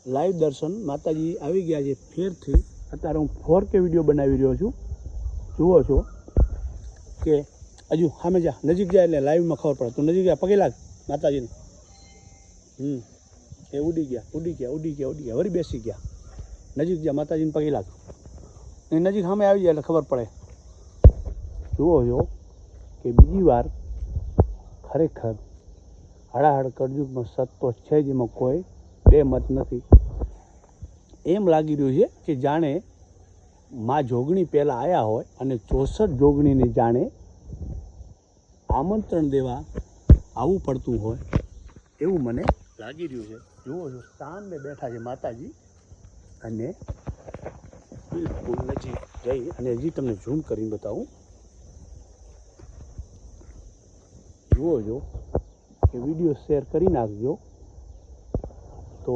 Live દર્શન માતાજી આવી ગયા છે ફેરથી. અત્યારે હું 4K વિડીયો બનાવી રહ્યો છું. જુઓ છો કે હજુ સામે જા, નજીક જાય એટલે લાઈવમાં ખબર પડે. તું નજીક જાય, પગે લાગ માતાજીને. એ ઉડી ગયા, વળી બેસી ગયા. નજીક જા, માતાજીને પગે લાગ. એ નજીક સામે આવી જાય એટલે ખબર પડે. જુઓ છો કે બીજી વાર ખરેખર હળાહળ કળયુગમાં સત્ય છે જ, એમાં કોઈ બે મત નથી. એમ લાગી રહ્યું છે કે જાણે મા જોગણી પહેલાં આવ્યા હોય અને 64 જોગણીને જાણે આમંત્રણ દેવા આવવું પડતું હોય એવું મને લાગી રહ્યું છે. જુઓ છો સામે બેઠા છે માતાજી અને બિલકુલ નજીક જઈ અને હજી તમને ઝૂમ કરીને બતાવું. જુઓ છો કે વિડીયો શેર કરી નાખજો તો